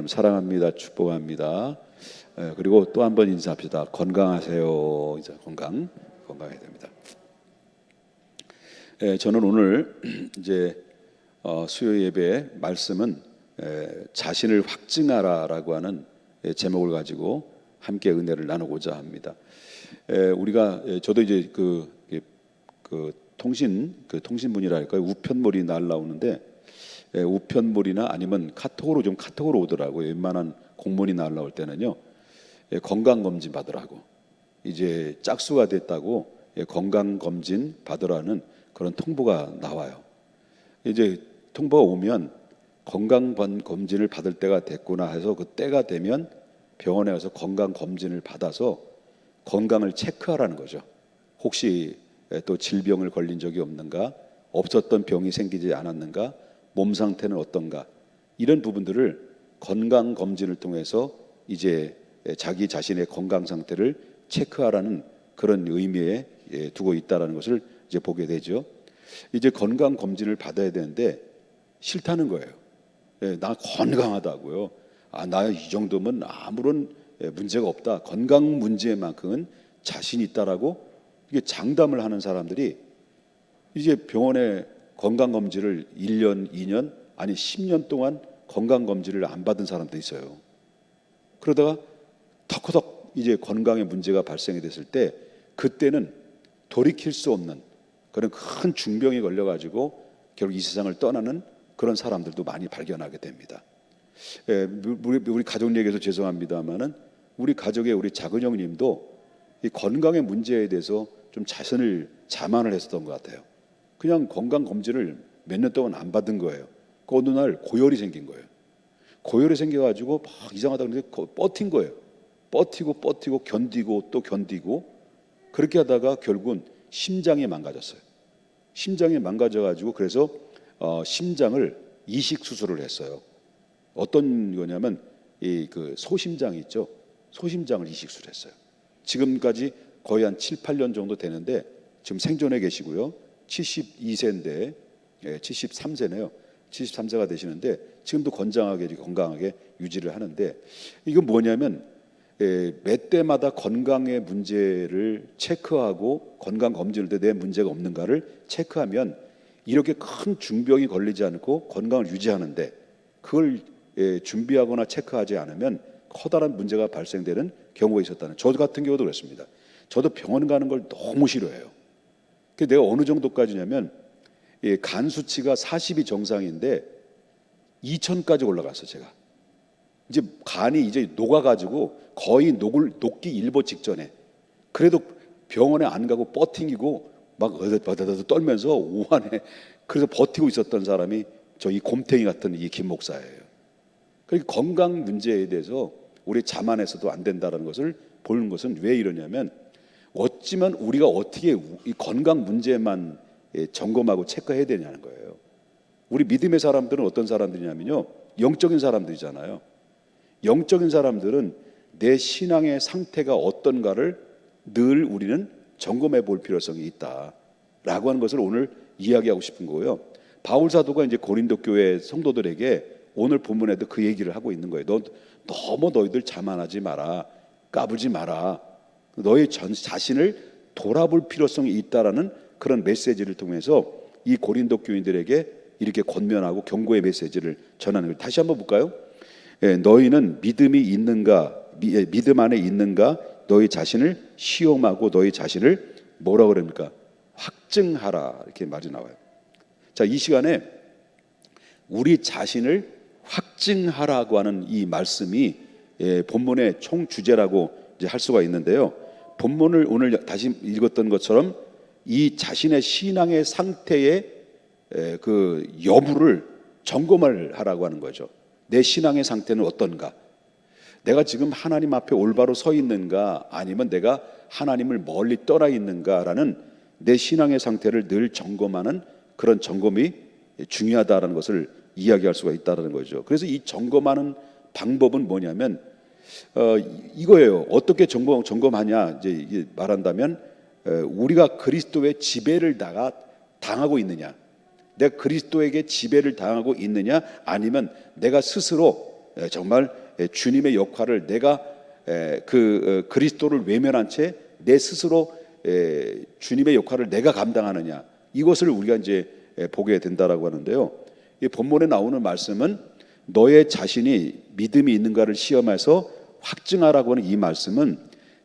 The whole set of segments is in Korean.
사랑합니다. 축복합니다. 그리고 또 한 번 인사합시다. 건강하세요. 이제 건강해야 됩니다. 저는 오늘 이제 수요 예배 말씀은 자신을 확증하라라고 하는 제목을 가지고 함께 은혜를 나누고자 합니다. 우리가 저도 이제 그 통신문이라 할까요? 우편물이 날라오는데 우편물이나 아니면 카톡으로 오더라고요. 웬만한 공문이 날라올 때는요. 건강검진 받으라고, 이제 짝수가 됐다고 건강검진 받으라는 그런 통보가 나와요. 이제 통보가 오면 건강검진을 받을 때가 됐구나 해서 그 때가 되면 병원에 가서 건강검진을 받아서 건강을 체크하라는 거죠. 혹시 또 질병을 걸린 적이 없는가, 없었던 병이 생기지 않았는가, 몸 상태는 어떤가, 이런 부분들을 건강검진을 통해서 이제 자기 자신의 건강 상태를 체크하라는 그런 의미에 두고 있다는 것을 이제 보게 되죠. 이제 건강검진을 받아야 되는데 싫다는 거예요. 나 건강하다고요. 나 이 정도면 아무런 문제가 없다. 건강 문제만큼은 자신 있다라고 이게 장담을 하는 사람들이 이제 병원에 건강검진을 1년, 2년, 아니 10년 동안 건강검진을 안 받은 사람도 있어요. 그러다가 턱턱 이제 건강에 문제가 발생이 됐을 때 그때는 돌이킬 수 없는 그런 큰 중병이 걸려가지고 결국 이 세상을 떠나는 그런 사람들도 많이 발견하게 됩니다. 우리 가족 얘기해서 죄송합니다만은 우리 가족의 우리 작은 형님도 이 건강의 문제에 대해서 좀 자신을 자만을 했었던 것 같아요. 그냥 건강검진을 몇 년 동안 안 받은 거예요. 그 어느 날 고열이 생긴 거예요. 고열이 생겨가지고 막 이상하다고 해서 버틴 거예요. 버티고 견디고 또 견디고 그렇게 하다가 결국은 심장이 망가졌어요. 심장이 망가져가지고 그래서 심장을 이식 수술을 했어요. 어떤 거냐면 그 소심장이 있죠. 소심장을 이식 수술했어요. 지금까지 거의 한 7, 8년 정도 되는데 지금 생존해 계시고요. 72세인데 73세네요. 73세가 되시는데 지금도 건강하게 유지를 하는데, 이건 뭐냐면 몇 대마다 건강의 문제를 체크하고 건강검진을 때 내 문제가 없는가를 체크하면 이렇게 큰 중병이 걸리지 않고 건강을 유지하는데, 그걸 준비하거나 체크하지 않으면 커다란 문제가 발생되는 경우가 있었다는, 저 같은 경우도 그렇습니다. 저도 병원 가는 걸 너무 싫어해요. 내가 어느 정도까지냐면 간 수치가 40이 정상인데 2000까지 올라갔어. 제가 이제 간이 이제 녹아가지고 거의 녹기 일보 직전에, 그래도 병원에 안 가고 버팅이고 막 어다다다 떨면서 오한에 그래서 버티고 있었던 사람이 저희 곰탱이 같은 이 김 목사예요. 그러니까 건강 문제에 대해서 우리 자만해서도 안 된다는 것을 보는 것은 왜 이러냐면, 어찌만 우리가 어떻게 이 건강 문제만 점검하고 체크해야 되냐는 거예요. 우리 믿음의 사람들은 어떤 사람들이냐면요, 영적인 사람들이잖아요. 영적인 사람들은 내 신앙의 상태가 어떤가를 늘 우리는 점검해 볼 필요성이 있다라고 하는 것을 오늘 이야기하고 싶은 거고요. 바울 사도가 이제 고린도 교회 성도들에게 오늘 본문에도 그 얘기를 하고 있는 거예요. 너희들 자만하지 마라, 까불지 마라. 너희 자신을 돌아볼 필요성이 있다라는 그런 메시지를 통해서 이 고린도 교인들에게 이렇게 권면하고 경고의 메시지를 전하는 거예요. 다시 한번 볼까요? 너희는 믿음이 있는가, 믿음 안에 있는가, 너희 자신을 시험하고 너희 자신을 뭐라 그럽니까? 확증하라, 이렇게 말이 나와요. 자, 이 시간에 우리 자신을 확증하라고 하는 이 말씀이 본문의 총 주제라고 이제 할 수가 있는데요. 본문을 오늘 다시 읽었던 것처럼 이 자신의 신앙의 상태의 그 여부를 점검을 하라고 하는 거죠. 내 신앙의 상태는 어떤가? 내가 지금 하나님 앞에 올바로 서 있는가, 아니면 내가 하나님을 멀리 떠나 있는가라는 내 신앙의 상태를 늘 점검하는 그런 점검이 중요하다는 것을 이야기할 수가 있다는 거죠. 그래서 이 점검하는 방법은 뭐냐면 이거예요. 어떻게 점검하냐 이제 말한다면, 우리가 그리스도의 지배를 당하고 있느냐, 내가 그리스도에게 지배를 당하고 있느냐, 아니면 내가 스스로 정말 주님의 역할을 내가 그리스도를 외면한 채 내 스스로 주님의 역할을 내가 감당하느냐, 이것을 우리가 이제 보게 된다라고 하는데요. 이 본문에 나오는 말씀은 너의 자신이 믿음이 있는가를 시험해서 확증하라고 하는 이 말씀은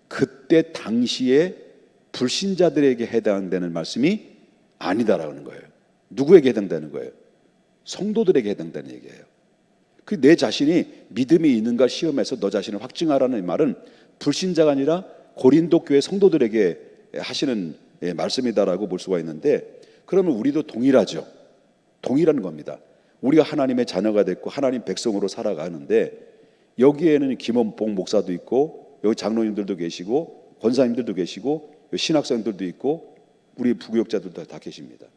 그때 당시에 불신자들에게 해당되는 말씀이 아니다라고 하는 거예요. 누구에게 해당되는 거예요? 성도들에게 해당되는 얘기예요. 그 내 자신이 믿음이 있는가 시험해서 너 자신을 확증하라는 말은 불신자가 아니라 고린도 교회 성도들에게 하시는 말씀이다라고 볼 수가 있는데, 그러면 우리도 동일하죠. 동일한 겁니다. 우리가 하나님의 자녀가 됐고 하나님 백성으로 살아가는데, 여기에는 김원봉 목사도 있고 여기 장로님들도 계시고 권사님들도 계시고 신학생들도 있고 우리 부교육자들도 다 계십니다.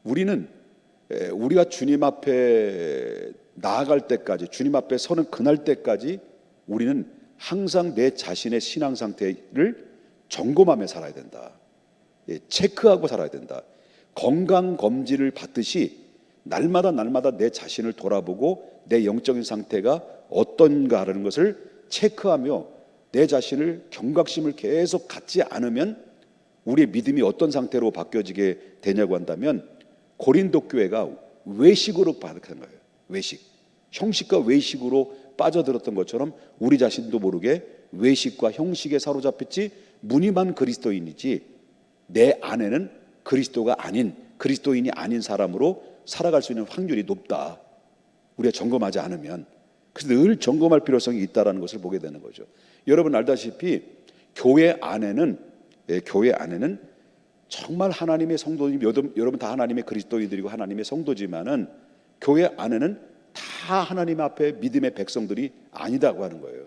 우리가 주님 앞에 나아갈 때까지, 주님 앞에 서는 그날 때까지 우리는 항상 내 자신의 신앙 상태를 점검하며 살아야 된다. 체크하고 살아야 된다. 건강검진을 받듯이 날마다 내 자신을 돌아보고 내 영적인 상태가 어떤가 하는 것을 체크하며 내 자신을 경각심을 계속 갖지 않으면 우리의 믿음이 어떤 상태로 바뀌어지게 되냐고 한다면, 고린도 교회가 외식으로 바득한 거예요. 외식, 형식과 외식으로 빠져들었던 것처럼 우리 자신도 모르게 외식과 형식에 사로잡혔지, 무늬만 그리스도인이지 내 안에는 그리스도인이 아닌 사람으로 살아갈 수 있는 확률이 높다. 우리가 점검하지 않으면. 그래서 늘 점검할 필요성이 있다는 것을 보게 되는 거죠. 여러분 알다시피 교회 안에는 정말 하나님의 성도님, 여러분 다 하나님의 그리스도인들이고 하나님의 성도지만은 교회 안에는 다 하나님 앞에 믿음의 백성들이 아니다고 하는 거예요.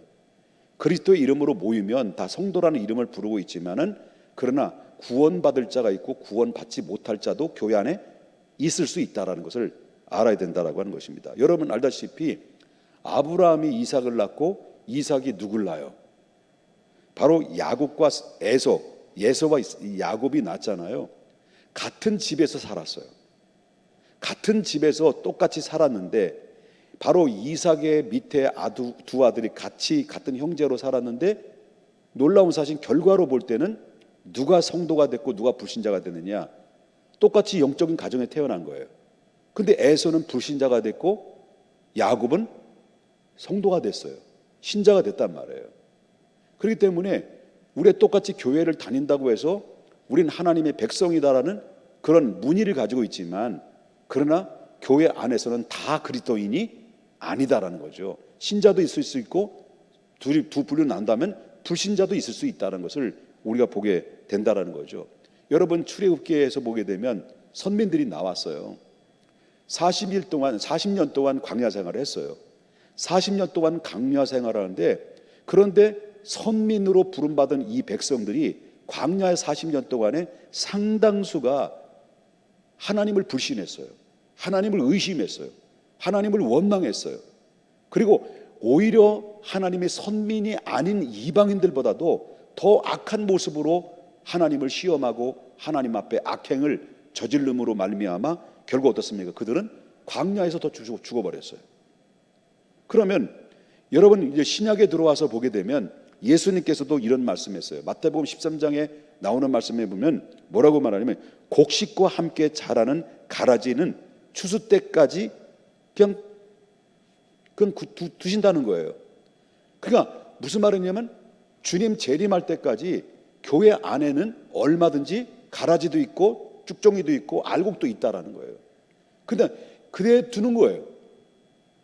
그리스도의 이름으로 모이면 다 성도라는 이름을 부르고 있지만은, 그러나 구원받을 자가 있고 구원받지 못할 자도 교회 안에 있을 수 있다라는 것을 알아야 된다라고 하는 것입니다. 여러분 알다시피 아브라함이 이삭을 낳고 이삭이 누굴 낳아요? 바로 야곱과 예서와 야곱이 낳았잖아요. 같은 집에서 살았어요. 같은 집에서 똑같이 살았는데, 바로 이삭의 밑에 두 아들이 같은 형제로 살았는데, 놀라운 사실 결과로 볼 때는 누가 성도가 됐고 누가 불신자가 됐느냐, 똑같이 영적인 가정에 태어난 거예요. 근데 에서는 불신자가 됐고 야곱은 성도가 됐어요. 신자가 됐단 말이에요. 그렇기 때문에 우리가 똑같이 교회를 다닌다고 해서 우리는 하나님의 백성이다라는 그런 문의를 가지고 있지만, 그러나 교회 안에서는 다 그리스도인이 아니다라는 거죠. 신자도 있을 수 있고 두 분류 난다면 불신자도 있을 수 있다는 것을 우리가 보게 된다라는 거죠. 여러분 출애굽기에서 보게 되면 선민들이 나왔어요. 40년 동안 광야 생활을 했어요. 40년 동안 광야 생활을 하는데, 그런데 선민으로 부름받은 이 백성들이 광야의 40년 동안에 상당수가 하나님을 불신했어요. 하나님을 의심했어요. 하나님을 원망했어요. 그리고 오히려 하나님의 선민이 아닌 이방인들보다도 더 악한 모습으로 하나님을 시험하고 하나님 앞에 악행을 저질름으로 말미암아 결국 어떻습니까? 그들은 광야에서 더 죽어버렸어요. 그러면 여러분 이제 신약에 들어와서 보게 되면 예수님께서도 이런 말씀했어요. 마태복음 13장에 나오는 말씀에 보면 뭐라고 말하냐면, 곡식과 함께 자라는 가라지는 추수 때까지 그냥 두신다는 거예요. 그러니까 무슨 말이냐면, 주님 재림할 때까지 교회 안에는 얼마든지 가라지도 있고 쭉종이도 있고 알곡도 있다라는 거예요. 근데 그대로 두는 거예요.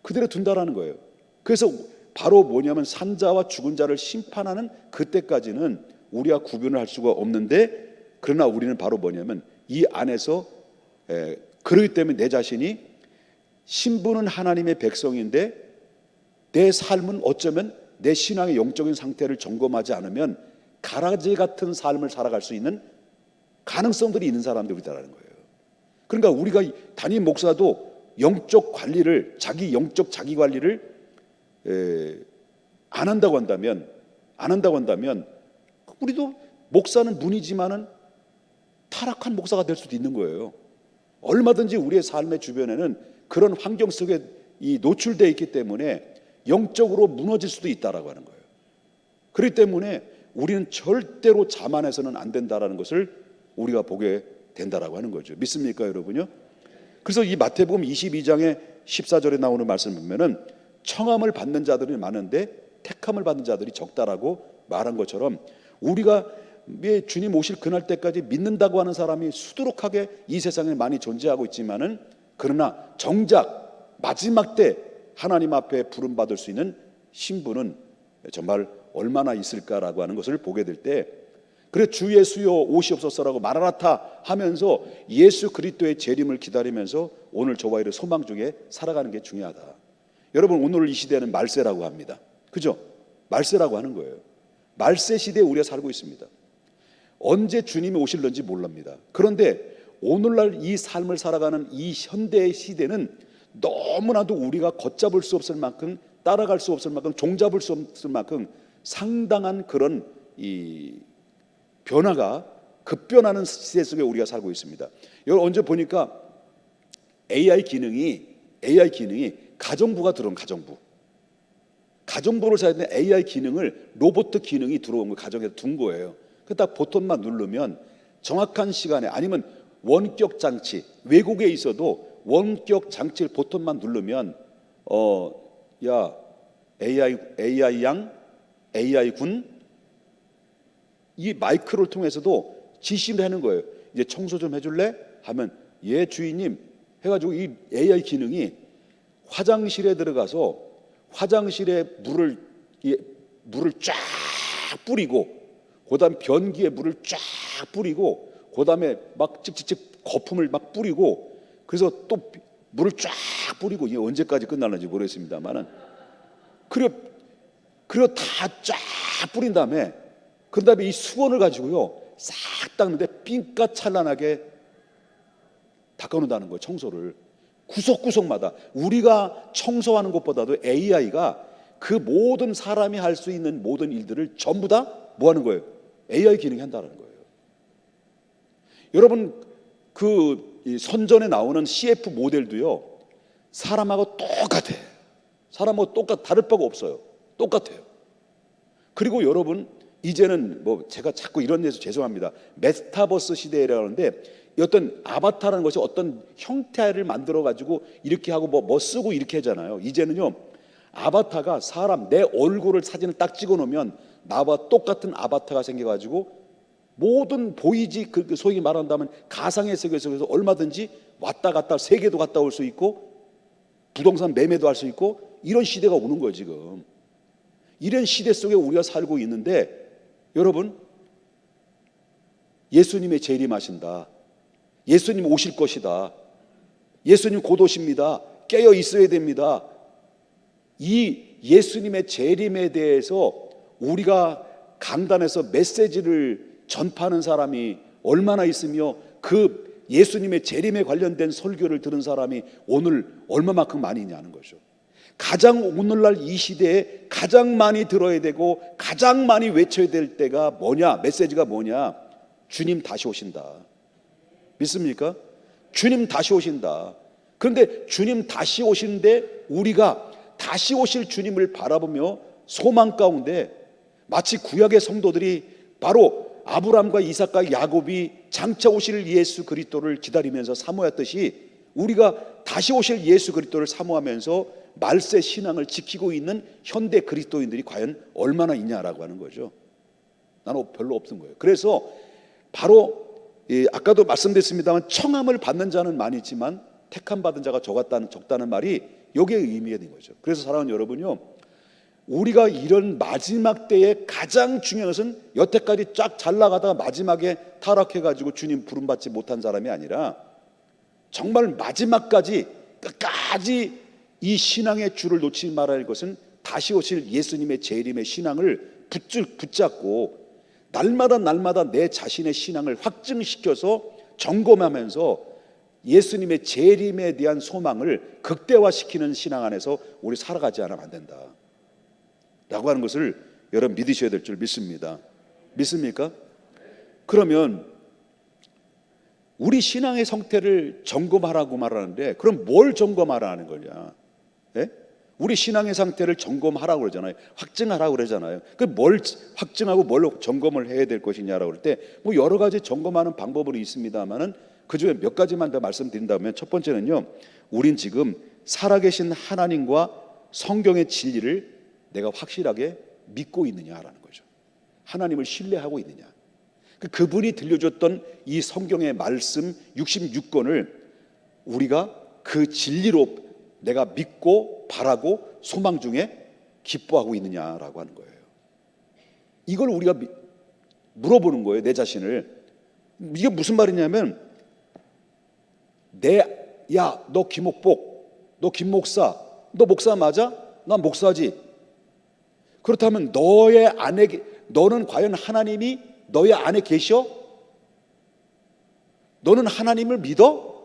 그대로 둔다라는 거예요. 그래서 바로 뭐냐면 산자와 죽은 자를 심판하는 그때까지는 우리가 구분을 할 수가 없는데, 그러나 우리는 바로 뭐냐면 이 안에서 그렇기 때문에 내 자신이 신분은 하나님의 백성인데 내 삶은 어쩌면 내 신앙의 영적인 상태를 점검하지 않으면 가라지 같은 삶을 살아갈 수 있는 가능성들이 있는 사람들이다라는 거예요. 그러니까 우리가 담임 목사도 영적 관리를, 자기 관리를 안 한다고 한다면 우리도 목사는 문이지만은 타락한 목사가 될 수도 있는 거예요. 얼마든지 우리의 삶의 주변에는 그런 환경 속에 노출되어 있기 때문에 영적으로 무너질 수도 있다라고 하는 거예요. 그렇기 때문에 우리는 절대로 자만해서는 안 된다라는 것을 우리가 보게 된다라고 하는 거죠. 믿습니까, 여러분요? 그래서 이 마태복음 22장의 14절에 나오는 말씀을 보면은 청함을 받는 자들이 많은데 택함을 받는 자들이 적다라고 말한 것처럼 우리가 주님 오실 그날 때까지 믿는다고 하는 사람이 수두룩하게 이 세상에 많이 존재하고 있지만은 그러나 정작 마지막 때 하나님 앞에 부름받을 수 있는 신분은 정말 얼마나 있을까라고 하는 것을 보게 될 때, 그래 주 예수여 오시옵소서라고 마라나타 하면서 예수 그리스도의 재림을 기다리면서 오늘 저와 이의 소망 중에 살아가는 게 중요하다. 여러분, 오늘 이 시대는 말세라고 합니다. 그죠? 말세라고 하는 거예요. 말세 시대에 우리가 살고 있습니다. 언제 주님이 오실런지 몰랍니다. 그런데 오늘날 이 삶을 살아가는 이 현대의 시대는 너무나도 우리가 걷잡을 수 없을 만큼, 따라갈 수 없을 만큼, 종잡을 수 없을 만큼 상당한 그런 이 변화가 급변하는 시대 속에 우리가 살고 있습니다. 여러분, 언제 보니까 AI 기능이 가정부가 들어온 가정부를 사야 되는 AI 기능을, 로봇 기능이 들어온 거 가정에 둔 거예요. 그 딱 버튼만 누르면 정확한 시간에, 아니면 원격 장치, 외국에 있어도 원격 장치를 버튼만 누르면 야 AI 양, AI 군, 이 마이크를 통해서도 지시를 하는 거예요. 이제 청소 좀 해줄래? 하면 예 주인님 해가지고 이 AI 기능이 화장실에 들어가서 화장실에 물을 쫙 뿌리고, 그다음 변기에 물을 쫙 뿌리고, 그다음에 막 찍찍찍 거품을 막 뿌리고, 그래서 또 물을 쫙 뿌리고, 이게 언제까지 끝날는지 모르겠습니다만은 그리고 다 쫙 뿌린 다음에 그 다음에 이 수건을 가지고요 싹 닦는데 삥까 찬란하게 닦아놓는다는 거예요. 청소를 구석구석마다. 우리가 청소하는 것보다도 AI가 그 모든 사람이 할 수 있는 모든 일들을 전부 다 뭐 하는 거예요? AI 기능이 한다는 거예요. 여러분, 그 선전에 나오는 CF 모델도요 사람하고 똑같아요. 사람하고 다를 바가 없어요. 똑같아요. 그리고 여러분, 이제는 제가 자꾸 이런 데서 죄송합니다. 메타버스 시대라고 하는데 어떤 아바타라는 것이 어떤 형태를 만들어 가지고 이렇게 하고 뭐 쓰고 이렇게 하잖아요. 이제는요 아바타가 사람, 내 얼굴을 사진을 딱 찍어 놓으면 나와 똑같은 아바타가 생겨 가지고 모든 보이지, 소위 말한다면 가상의 세계에서 얼마든지 왔다 갔다 세계도 갔다 올 수 있고 부동산 매매도 할 수 있고, 이런 시대가 오는 거예요. 지금 이런 시대 속에 우리가 살고 있는데, 여러분, 예수님의 재림하신다, 예수님 오실 것이다, 예수님 곧 오십니다, 깨어 있어야 됩니다. 이 예수님의 재림에 대해서 우리가 강단에서 메시지를 전파하는 사람이 얼마나 있으며 그 예수님의 재림에 관련된 설교를 들은 사람이 오늘 얼마만큼 많이 있냐는 거죠. 가장 오늘날 이 시대에 가장 많이 들어야 되고 가장 많이 외쳐야 될 때가 뭐냐? 메시지가 뭐냐? 주님 다시 오신다. 믿습니까? 주님 다시 오신다. 그런데 주님 다시 오시는데 우리가 다시 오실 주님을 바라보며 소망 가운데 마치 구약의 성도들이 바로 아브라함과 이삭과 야곱이 장차 오실 예수 그리스도를 기다리면서 사모했듯이 우리가 다시 오실 예수 그리스도를 사모하면서 말세 신앙을 지키고 있는 현대 그리스도인들이 과연 얼마나 있냐라고 하는 거죠. 나는 별로 없는 거예요. 그래서 바로 아까도 말씀드렸습니다만 청함을 받는 자는 많이 있지만 택함 받은 자가 적다는 말이 여기에 의미가 있는 거죠. 그래서 사랑하는 여러분요, 우리가 이런 마지막 때에 가장 중요한 것은 여태까지 쫙 잘 나가다가 마지막에 타락해가지고 주님 부름받지 못한 사람이 아니라 정말 마지막까지 끝까지 이 신앙의 줄을 놓치지 말아야 할 것은 다시 오실 예수님의 재림의 신앙을 붙잡고 날마다 내 자신의 신앙을 확증시켜서 점검하면서 예수님의 재림에 대한 소망을 극대화시키는 신앙 안에서 우리 살아가지 않으면 안 된다 라고 하는 것을 여러분 믿으셔야 될 줄 믿습니다. 믿습니까? 그러면 우리 신앙의 상태를 점검하라고 말하는데, 그럼 뭘 점검하라는 거냐? 예? 우리 신앙의 상태를 점검하라고 그러잖아요. 확증하라고 그러잖아요. 그 뭘 확증하고 뭘 점검을 해야 될 것이냐라고 그럴 때 뭐 여러 가지 점검하는 방법은 있습니다만은 그 중에 몇 가지만 더 말씀드린다면, 첫 번째는요, 우린 지금 살아계신 하나님과 성경의 진리를 내가 확실하게 믿고 있느냐라는 거죠. 하나님을 신뢰하고 있느냐. 그분이 들려줬던 이 성경의 말씀 66권을 우리가 그 진리로 내가 믿고 바라고 소망 중에 기뻐하고 있느냐라고 하는 거예요. 이걸 우리가 물어보는 거예요, 내 자신을. 이게 무슨 말이냐면, 야, 너 김옥복, 너 김목사, 너 목사 맞아? 난 목사지. 그렇다면 너는 과연 하나님이 너의 안에 계셔? 너는 하나님을 믿어?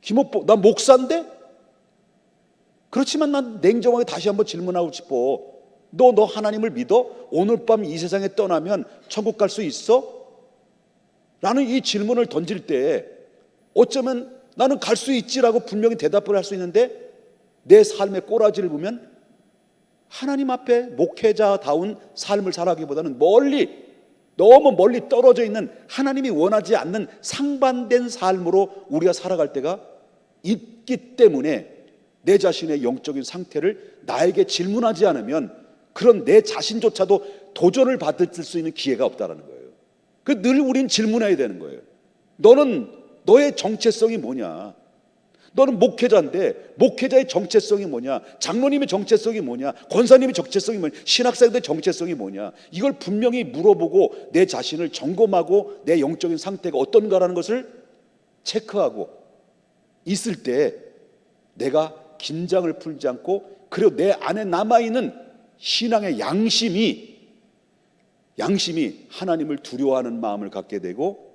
김옥복, 난 목사인데? 그렇지만 난 냉정하게 다시 한번 질문하고 싶어. 너 하나님을 믿어? 오늘 밤 이 세상에 떠나면 천국 갈 수 있어? 라는 이 질문을 던질 때 어쩌면 나는 갈 수 있지라고 분명히 대답을 할 수 있는데, 내 삶의 꼬라지를 보면 하나님 앞에 목회자다운 삶을 살아가기보다는 너무 멀리 떨어져 있는, 하나님이 원하지 않는 상반된 삶으로 우리가 살아갈 때가 있기 때문에, 내 자신의 영적인 상태를 나에게 질문하지 않으면 그런 내 자신조차도 도전을 받을 수 있는 기회가 없다라는 거예요. 늘 우린 질문해야 되는 거예요. 너의 정체성이 뭐냐? 너는 목회자인데 목회자의 정체성이 뭐냐? 장로님의 정체성이 뭐냐? 권사님의 정체성이 뭐냐? 신학생들의 정체성이 뭐냐? 이걸 분명히 물어보고 내 자신을 점검하고 내 영적인 상태가 어떤가라는 것을 체크하고 있을 때 내가 긴장을 풀지 않고, 그리고 내 안에 남아있는 신앙의 양심이 하나님을 두려워하는 마음을 갖게 되고,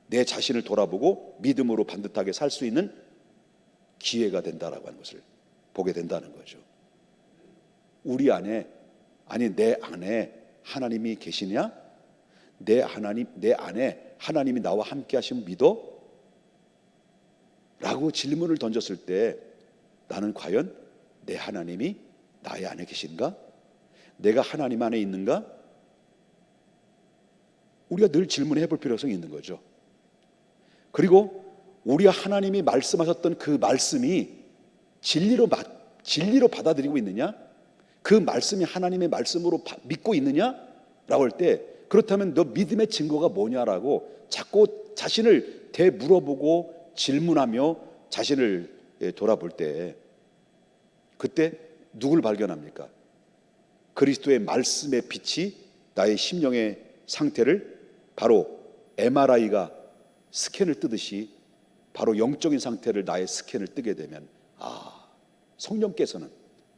내 자신을 돌아보고 믿음으로 반듯하게 살 수 있는 기회가 된다라고 하는 것을 보게 된다는 거죠. 내 안에 하나님이 계시냐? 내 안에 하나님이 나와 함께 하시면 믿어? 라고 질문을 던졌을 때, 나는 과연 내 하나님이 나의 안에 계신가? 내가 하나님 안에 있는가? 우리가 늘 질문해 볼 필요성이 있는 거죠. 그리고 우리가 하나님이 말씀하셨던 그 말씀이 진리로 받아들이고 있느냐? 그 말씀이 하나님의 말씀으로 믿고 있느냐? 라고 할 때, 그렇다면 너 믿음의 증거가 뭐냐라고 자꾸 자신을 되물어보고 질문하며 자신을 돌아볼 때, 그때 누굴 발견합니까? 그리스도의 말씀의 빛이 나의 심령의 상태를 바로 MRI가 스캔을 뜨듯이 바로 영적인 상태를 나의 스캔을 뜨게 되면, 성령께서는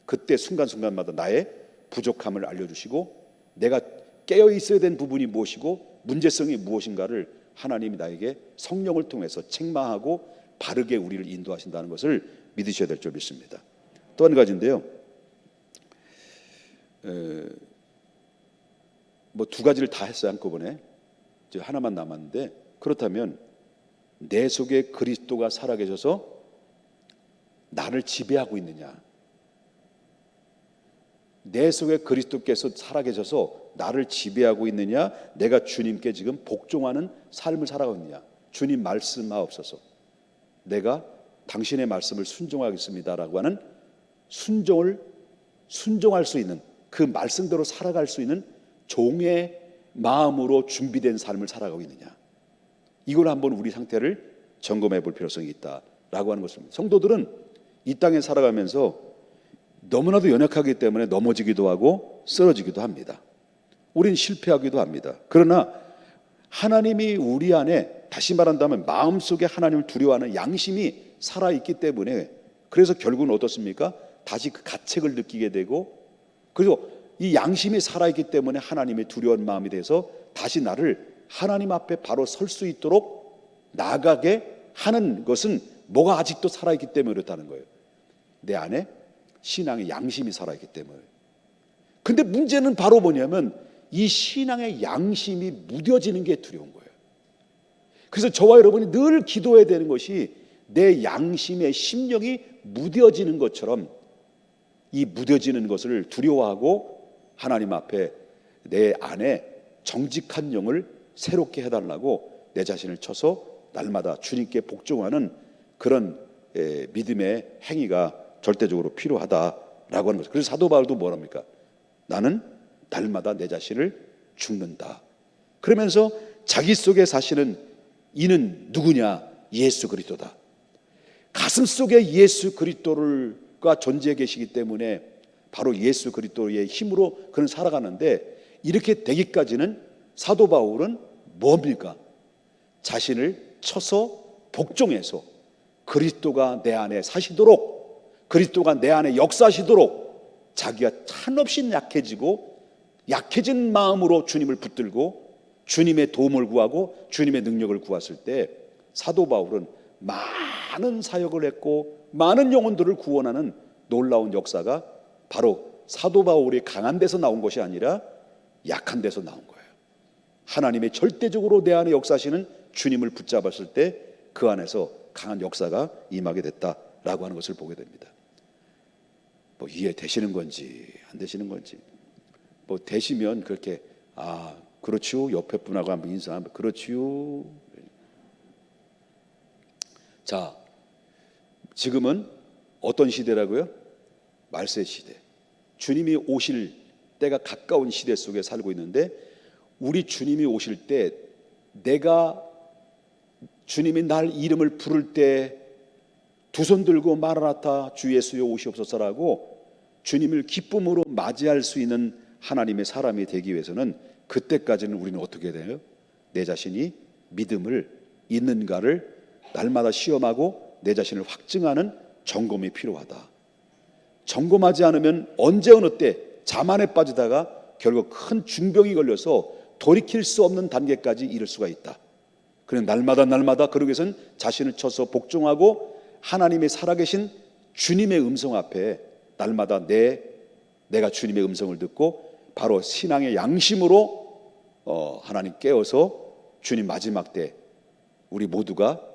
그때 순간순간마다 나의 부족함을 알려주시고, 내가 깨어 있어야 되는 부분이 무엇이고 문제성이 무엇인가를 하나님이 나에게 성령을 통해서 책망하고 바르게 우리를 인도하신다는 것을 믿으셔야 될 줄 믿습니다. 또 한 가지인데요, 두 가지를 다 했어요. 한꺼번에 이제 하나만 남았는데, 그렇다면 내 속에 그리스도가 살아계셔서 나를 지배하고 있느냐? 내 속에 그리스도께서 살아계셔서 나를 지배하고 있느냐? 내가 주님께 지금 복종하는 삶을 살아가고 있느냐? 주님 말씀하옵소서, 내가 당신의 말씀을 순종하겠습니다라고 하는 순종할 수 있는, 그 말씀대로 살아갈 수 있는 종의 마음으로 준비된 삶을 살아가고 있느냐? 이걸 한번 우리 상태를 점검해 볼 필요성이 있다라고 하는 것입니다. 성도들은 이 땅에 살아가면서 너무나도 연약하기 때문에 넘어지기도 하고 쓰러지기도 합니다. 우린 실패하기도 합니다. 그러나 하나님이 우리 안에, 다시 말한다면 마음속에 하나님을 두려워하는 양심이 살아있기 때문에, 그래서 결국은 어떻습니까? 다시 그 가책을 느끼게 되고, 그리고 이 양심이 살아있기 때문에 하나님의 두려운 마음이 돼서 다시 나를 하나님 앞에 바로 설 수 있도록 나아가게 하는 것은 뭐가 아직도 살아있기 때문에 그렇다는 거예요. 내 안에 신앙의 양심이 살아있기 때문에. 근데 문제는 바로 뭐냐면 이 신앙의 양심이 무뎌지는 게 두려운 거예요. 그래서 저와 여러분이 늘 기도해야 되는 것이 내 양심의 심령이 무뎌지는 것처럼 이 무뎌지는 것을 두려워하고 하나님 앞에 내 안에 정직한 영을 새롭게 해달라고 내 자신을 쳐서 날마다 주님께 복종하는 그런 믿음의 행위가 절대적으로 필요하다라고 하는 거죠. 그래서 사도 바울도 뭐랍니까? 나는 날마다 내 자신을 죽는다. 그러면서 자기 속에 사시는 이는 누구냐? 예수 그리스도다. 가슴 속에 예수 그리스도가 존재해 계시기 때문에 바로 예수 그리스도의 힘으로 그는 살아가는데, 이렇게 되기까지는 사도 바울은 뭡니까? 자신을 쳐서 복종해서 그리스도가 내 안에 사시도록, 그리스도가 내 안에 역사하시도록 자기가 한없이 약해지고 약해진 마음으로 주님을 붙들고 주님의 도움을 구하고 주님의 능력을 구했을 때 사도 바울은 많은 사역을 했고 많은 영혼들을 구원하는 놀라운 역사가 바로 사도 바울이 강한 데서 나온 것이 아니라 약한 데서 나온 거예요. 하나님의 절대적으로 내 안에 역사하시는 주님을 붙잡았을 때 그 안에서 강한 역사가 임하게 됐다라고 하는 것을 보게 됩니다. 뭐 이해되시는 건지 안 되시는 건지, 뭐 되시면 그렇게 그렇지요, 옆에 분하고 한번 인사하면 그렇지요. 자, 지금은 어떤 시대라고요? 말세 시대. 주님이 오실 때가 가까운 시대 속에 살고 있는데, 우리 주님이 오실 때 내가 주님이 날 이름을 부를 때 두 손 들고 마라나타 주 예수여 오시옵소서라고 주님을 기쁨으로 맞이할 수 있는 하나님의 사람이 되기 위해서는 그때까지는 우리는 어떻게 돼요? 내 자신이 믿음을 있는가를 날마다 시험하고 내 자신을 확증하는 점검이 필요하다. 점검하지 않으면 언제 어느 때 자만에 빠지다가 결국 큰 중병이 걸려서 돌이킬 수 없는 단계까지 이를 수가 있다. 그래서 날마다 그러기 위해서는 자신을 쳐서 복종하고 하나님의 살아계신 주님의 음성 앞에 날마다 내가 주님의 음성을 듣고 바로 신앙의 양심으로 하나님 깨어서 주님 마지막 때 우리 모두가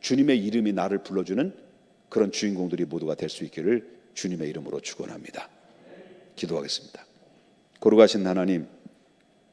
주님의 이름이 나를 불러주는 그런 주인공들이 모두가 될 수 있기를 주님의 이름으로 축원합니다. 기도하겠습니다. 거룩하신 하나님,